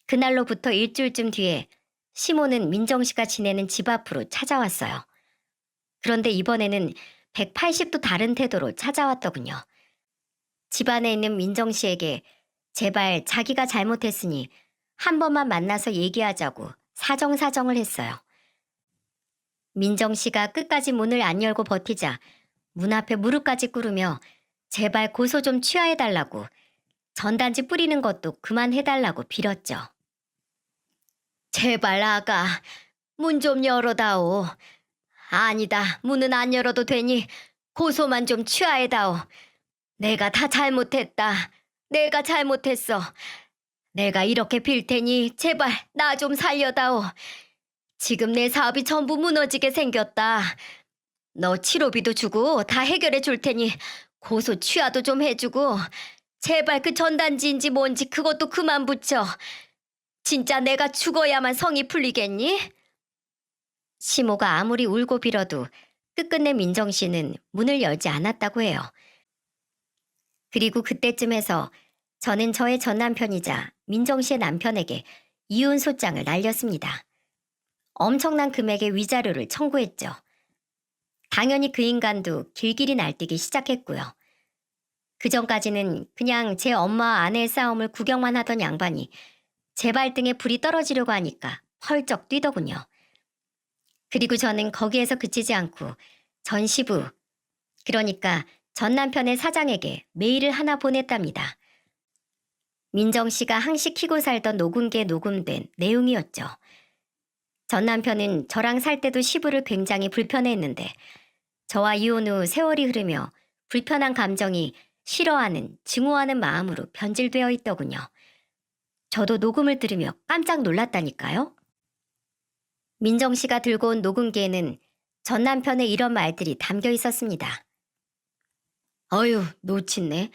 그날로부터 일주일쯤 뒤에 시모는 민정 씨가 지내는 집 앞으로 찾아왔어요. 그런데 이번에는 180도 다른 태도로 찾아왔더군요. 집 안에 있는 민정 씨에게 제발 자기가 잘못했으니 한 번만 만나서 얘기하자고 사정사정을 했어요. 민정 씨가 끝까지 문을 안 열고 버티자 문 앞에 무릎까지 꿇으며 제발 고소 좀 취하해달라고 전단지 뿌리는 것도 그만해달라고 빌었죠. 제발 아가, 문 좀 열어다오. 아니다, 문은 안 열어도 되니 고소만 좀 취하해다오. 내가 다 잘못했다. 내가 잘못했어. 내가 이렇게 빌 테니 제발 나 좀 살려다오. 지금 내 사업이 전부 무너지게 생겼다. 너 치료비도 주고 다 해결해 줄 테니 고소 취하도 좀 해주고 제발 그 전단지인지 뭔지 그것도 그만 붙여. 진짜 내가 죽어야만 성이 풀리겠니? 시모가 아무리 울고 빌어도 끝끝내 민정 씨는 문을 열지 않았다고 해요. 그리고 그때쯤에서 저는 저의 전 남편이자 민정 씨의 남편에게 이혼 소장을 날렸습니다. 엄청난 금액의 위자료를 청구했죠. 당연히 그 인간도 길길이 날뛰기 시작했고요. 그 전까지는 그냥 제 엄마와 아내의 싸움을 구경만 하던 양반이 제 발등에 불이 떨어지려고 하니까 펄쩍 뛰더군요. 그리고 저는 거기에서 그치지 않고 전 시부, 그러니까 전 남편의 사장에게 메일을 하나 보냈답니다. 민정 씨가 항시 키고 살던 녹음기에 녹음된 내용이었죠. 전 남편은 저랑 살 때도 시부를 굉장히 불편해했는데 저와 이혼 후 세월이 흐르며 불편한 감정이 싫어하는, 증오하는 마음으로 변질되어 있더군요. 저도 녹음을 들으며 깜짝 놀랐다니까요. 민정 씨가 들고 온 녹음기에는 전 남편의 이런 말들이 담겨 있었습니다. 어휴, 놓친네.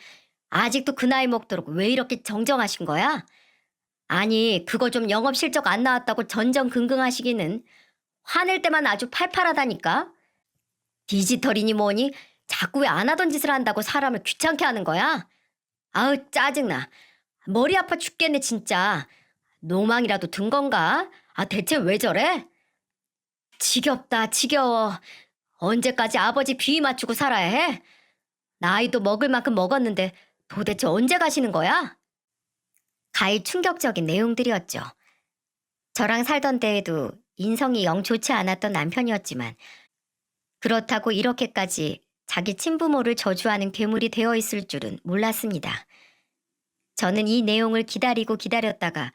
아직도 그 나이 먹도록 왜 이렇게 정정하신 거야? 아니, 그거 좀 영업 실적 안 나왔다고 전전긍긍하시기는 화낼 때만 아주 팔팔하다니까. 디지털이니 뭐니 자꾸 왜 안 하던 짓을 한다고 사람을 귀찮게 하는 거야? 아우, 짜증나. 머리 아파 죽겠네 진짜. 노망이라도 든 건가? 아, 대체 왜 저래? 지겹다, 지겨워. 언제까지 아버지 비위 맞추고 살아야 해? 나이도 먹을 만큼 먹었는데 도대체 언제 가시는 거야? 가히 충격적인 내용들이었죠. 저랑 살던 때에도 인성이 영 좋지 않았던 남편이었지만 그렇다고 이렇게까지 자기 친부모를 저주하는 괴물이 되어 있을 줄은 몰랐습니다. 저는 이 내용을 기다리고 기다렸다가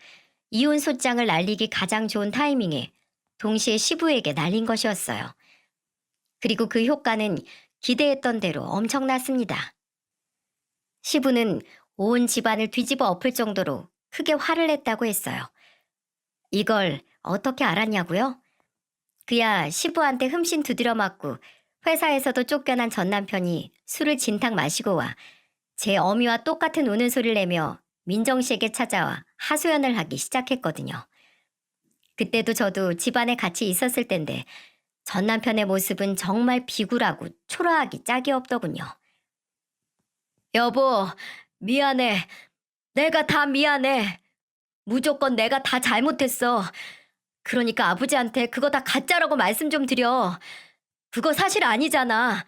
이혼 소장을 날리기 가장 좋은 타이밍에 동시에 시부에게 날린 것이었어요. 그리고 그 효과는 기대했던 대로 엄청났습니다. 시부는 온 집안을 뒤집어 엎을 정도로 크게 화를 냈다고 했어요. 이걸 어떻게 알았냐고요? 그야 시부한테 흠씬 두드려 맞고 회사에서도 쫓겨난 전 남편이 술을 진탕 마시고 와 제 어미와 똑같은 우는 소리를 내며 민정 씨에게 찾아와 하소연을 하기 시작했거든요. 그때도 저도 집안에 같이 있었을 텐데 전 남편의 모습은 정말 비굴하고 초라하기 짝이 없더군요. 여보, 미안해. 내가 다 미안해. 무조건 내가 다 잘못했어. 그러니까 아버지한테 그거 다 가짜라고 말씀 좀 드려. 그거 사실 아니잖아.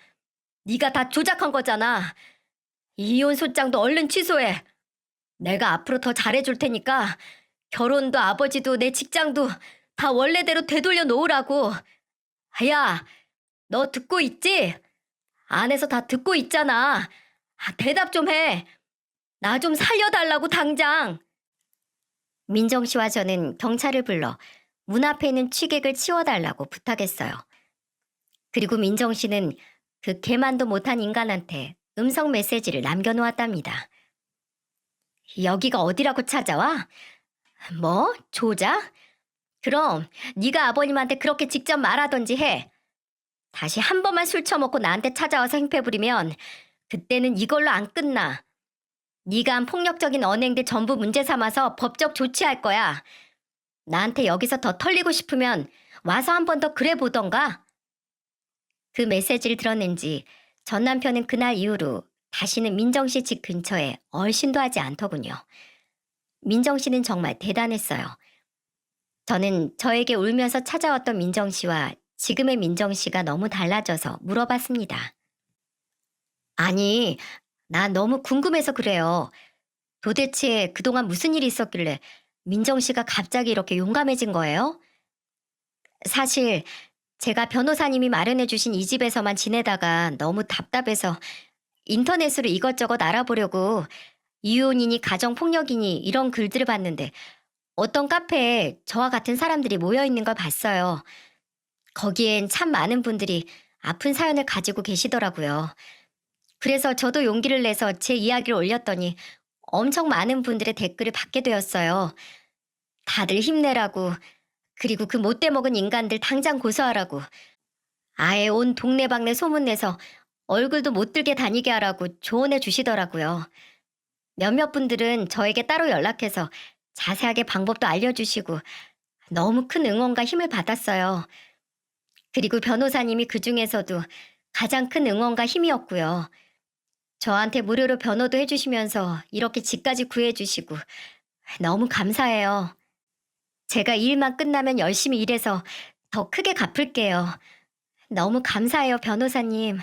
네가 다 조작한 거잖아. 이혼 소장도 얼른 취소해. 내가 앞으로 더 잘해줄 테니까 결혼도 아버지도 내 직장도 다 원래대로 되돌려 놓으라고. 야, 너 듣고 있지? 안에서 다 듣고 있잖아. 대답 좀 해. 나 좀 살려달라고 당장. 민정 씨와 저는 경찰을 불러 문 앞에 있는 취객을 치워달라고 부탁했어요. 그리고 민정 씨는 그 개만도 못한 인간한테 음성 메시지를 남겨놓았답니다. 여기가 어디라고 찾아와? 뭐? 조작? 그럼 네가 아버님한테 그렇게 직접 말하던지 해. 다시 한 번만 술 처먹고 나한테 찾아와서 행패 부리면 그때는 이걸로 안 끝나. 네가 한 폭력적인 언행들 전부 문제 삼아서 법적 조치할 거야. 나한테 여기서 더 털리고 싶으면 와서 한 번 더 그래 보던가. 그 메시지를 들었는지 전 남편은 그날 이후로 다시는 민정 씨 집 근처에 얼씬도 하지 않더군요. 민정 씨는 정말 대단했어요. 저는 저에게 울면서 찾아왔던 민정 씨와 지금의 민정 씨가 너무 달라져서 물어봤습니다. 아니, 나 너무 궁금해서 그래요. 도대체 그동안 무슨 일이 있었길래 민정 씨가 갑자기 이렇게 용감해진 거예요? 사실 제가 변호사님이 마련해 주신 이 집에서만 지내다가 너무 답답해서 인터넷으로 이것저것 알아보려고 이혼이니 가정폭력이니 이런 글들을 봤는데 어떤 카페에 저와 같은 사람들이 모여 있는 걸 봤어요. 거기엔 참 많은 분들이 아픈 사연을 가지고 계시더라고요. 그래서 저도 용기를 내서 제 이야기를 올렸더니 엄청 많은 분들의 댓글을 받게 되었어요. 다들 힘내라고, 그리고 그 못돼 먹은 인간들 당장 고소하라고, 아예 온 동네방네 소문내서 얼굴도 못 들게 다니게 하라고 조언해 주시더라고요. 몇몇 분들은 저에게 따로 연락해서 자세하게 방법도 알려주시고 너무 큰 응원과 힘을 받았어요. 그리고 변호사님이 그 중에서도 가장 큰 응원과 힘이었고요. 저한테 무료로 변호도 해주시면서 이렇게 집까지 구해주시고 너무 감사해요. 제가 이 일만 끝나면 열심히 일해서 더 크게 갚을게요. 너무 감사해요, 변호사님.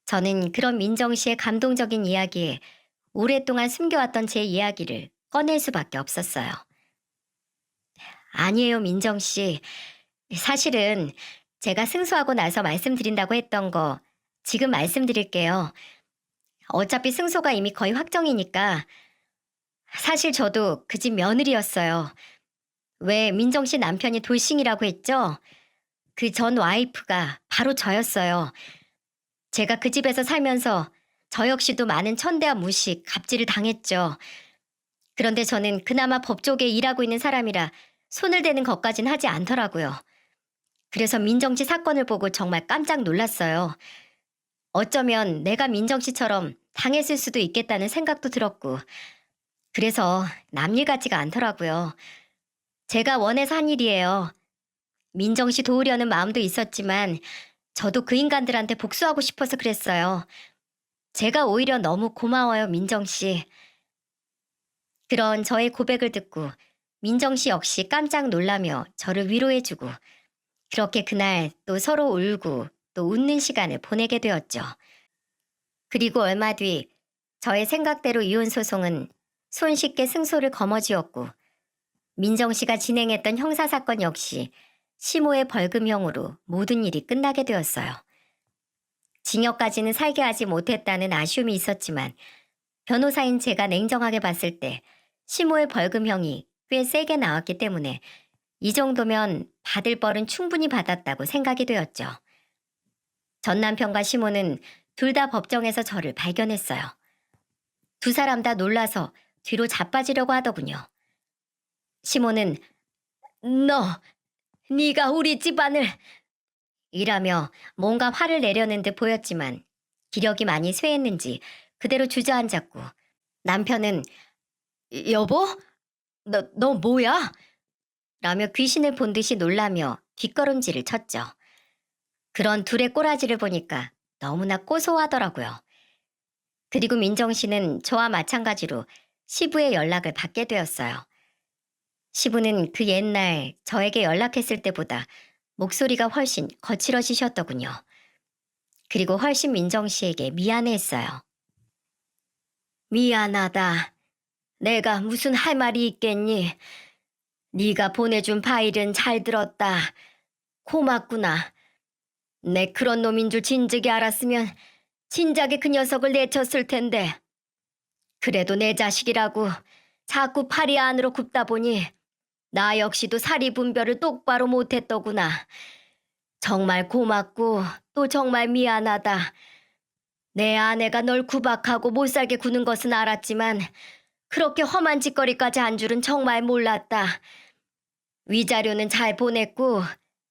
저는 그런 민정 씨의 감동적인 이야기에 오랫동안 숨겨왔던 제 이야기를 꺼낼 수밖에 없었어요. 아니에요, 민정 씨. 사실은 제가 승소하고 나서 말씀드린다고 했던 거 지금 말씀드릴게요. 어차피 승소가 이미 거의 확정이니까. 사실 저도 그 집 며느리였어요. 왜 민정 씨 남편이 돌싱이라고 했죠? 그 전 와이프가 바로 저였어요. 제가 그 집에서 살면서 저 역시도 많은 천대와 무식, 갑질을 당했죠. 그런데 저는 그나마 법조계에 일하고 있는 사람이라 손을 대는 것까진 하지 않더라고요. 그래서 민정 씨 사건을 보고 정말 깜짝 놀랐어요. 어쩌면 내가 민정 씨처럼 당했을 수도 있겠다는 생각도 들었고, 그래서 남일 같지가 않더라고요. 제가 원해서 한 일이에요. 민정 씨 도우려는 마음도 있었지만 저도 그 인간들한테 복수하고 싶어서 그랬어요. 제가 오히려 너무 고마워요, 민정 씨. 그런 저의 고백을 듣고 민정 씨 역시 깜짝 놀라며 저를 위로해주고 그렇게 그날 또 서로 울고 또 웃는 시간을 보내게 되었죠. 그리고 얼마 뒤 저의 생각대로 이혼 소송은 손쉽게 승소를 거머쥐었고 민정 씨가 진행했던 형사사건 역시 심호의 벌금형으로 모든 일이 끝나게 되었어요. 징역까지는 살게 하지 못했다는 아쉬움이 있었지만 변호사인 제가 냉정하게 봤을 때 심호의 벌금형이 꽤 세게 나왔기 때문에 이 정도면 받을 벌은 충분히 받았다고 생각이 되었죠. 전 남편과 심호는 둘 다 법정에서 저를 발견했어요. 두 사람 다 놀라서 뒤로 자빠지려고 하더군요. 심호는 네가 우리 집안을 이라며 뭔가 화를 내려는 듯 보였지만 기력이 많이 쇠했는지 그대로 주저앉았고 남편은 여보? 너 뭐야? 라며 귀신을 본 듯이 놀라며 뒷걸음질을 쳤죠. 그런 둘의 꼬라지를 보니까 너무나 고소하더라고요. 그리고 민정 씨는 저와 마찬가지로 시부의 연락을 받게 되었어요. 시부는 그 옛날 저에게 연락했을 때보다 목소리가 훨씬 거칠어지셨더군요. 그리고 훨씬 민정 씨에게 미안해했어요. 미안하다. 내가 무슨 할 말이 있겠니? 네가 보내준 파일은 잘 들었다. 고맙구나. 내 그런 놈인 줄 진즉에 알았으면 진작에 그 녀석을 내쳤을 텐데. 그래도 내 자식이라고 자꾸 팔이 안으로 굽다 보니 나 역시도 사리 분별을 똑바로 못했더구나. 정말 고맙고 또 정말 미안하다. 내 아내가 널 구박하고 못살게 구는 것은 알았지만 그렇게 험한 짓거리까지 한 줄은 정말 몰랐다. 위자료는 잘 보냈고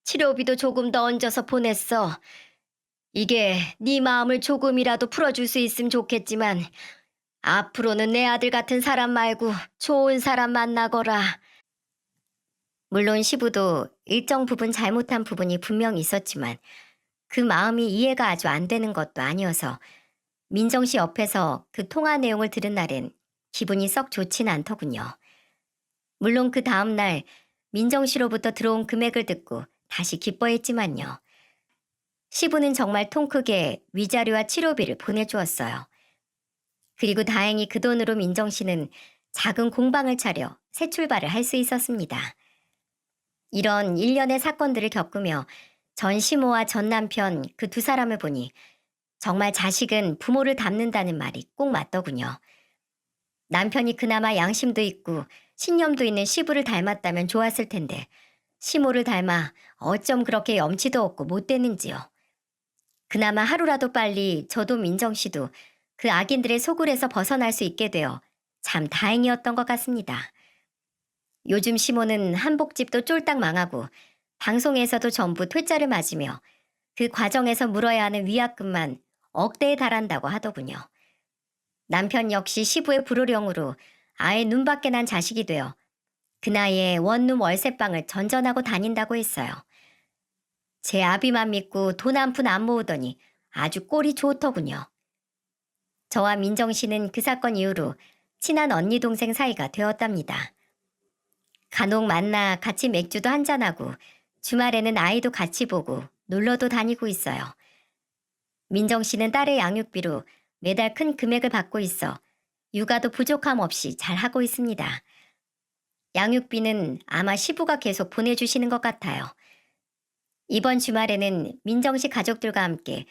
치료비도 조금 더 얹어서 보냈어. 이게 네 마음을 조금이라도 풀어줄 수 있으면 좋겠지만 앞으로는 내 아들 같은 사람 말고 좋은 사람 만나거라. 물론 시부도 일정 부분 잘못한 부분이 분명 있었지만 그 마음이 이해가 아주 안 되는 것도 아니어서 민정 씨 옆에서 그 통화 내용을 들은 날엔 기분이 썩 좋진 않더군요. 물론 그 다음 날 민정 씨로부터 들어온 금액을 듣고 다시 기뻐했지만요. 시부는 정말 통 크게 위자료와 치료비를 보내주었어요. 그리고 다행히 그 돈으로 민정 씨는 작은 공방을 차려 새 출발을 할 수 있었습니다. 이런 일련의 사건들을 겪으며 전 시모와 전 남편 그 두 사람을 보니 정말 자식은 부모를 닮는다는 말이 꼭 맞더군요. 남편이 그나마 양심도 있고 신념도 있는 시부를 닮았다면 좋았을 텐데 시모를 닮아 어쩜 그렇게 염치도 없고 못됐는지요. 그나마 하루라도 빨리 저도 민정 씨도 그 악인들의 소굴에서 벗어날 수 있게 되어 참 다행이었던 것 같습니다. 요즘 시모는 한복집도 쫄딱 망하고 방송에서도 전부 퇴짜를 맞으며 그 과정에서 물어야 하는 위약금만 억대에 달한다고 하더군요. 남편 역시 시부의 불호령으로 아예 눈밖에 난 자식이 되어 그 나이에 원룸 월세방을 전전하고 다닌다고 했어요. 제 아비만 믿고 돈 한 푼 안 모으더니 아주 꼴이 좋더군요. 저와 민정 씨는 그 사건 이후로 친한 언니 동생 사이가 되었답니다. 간혹 만나 같이 맥주도 한잔하고 주말에는 아이도 같이 보고 놀러도 다니고 있어요. 민정 씨는 딸의 양육비로 매달 큰 금액을 받고 있어 육아도 부족함 없이 잘 하고 있습니다. 양육비는 아마 시부가 계속 보내주시는 것 같아요. 이번 주말에는 민정 씨 가족들과 함께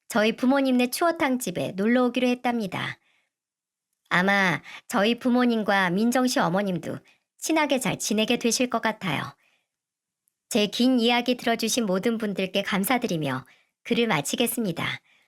저희 부모님네 추어탕 집에 놀러 오기로 했답니다. 아마 저희 부모님과 민정 씨 어머님도 친하게 잘 지내게 되실 것 같아요. 제 긴 이야기 들어주신 모든 분들께 감사드리며 글을 마치겠습니다.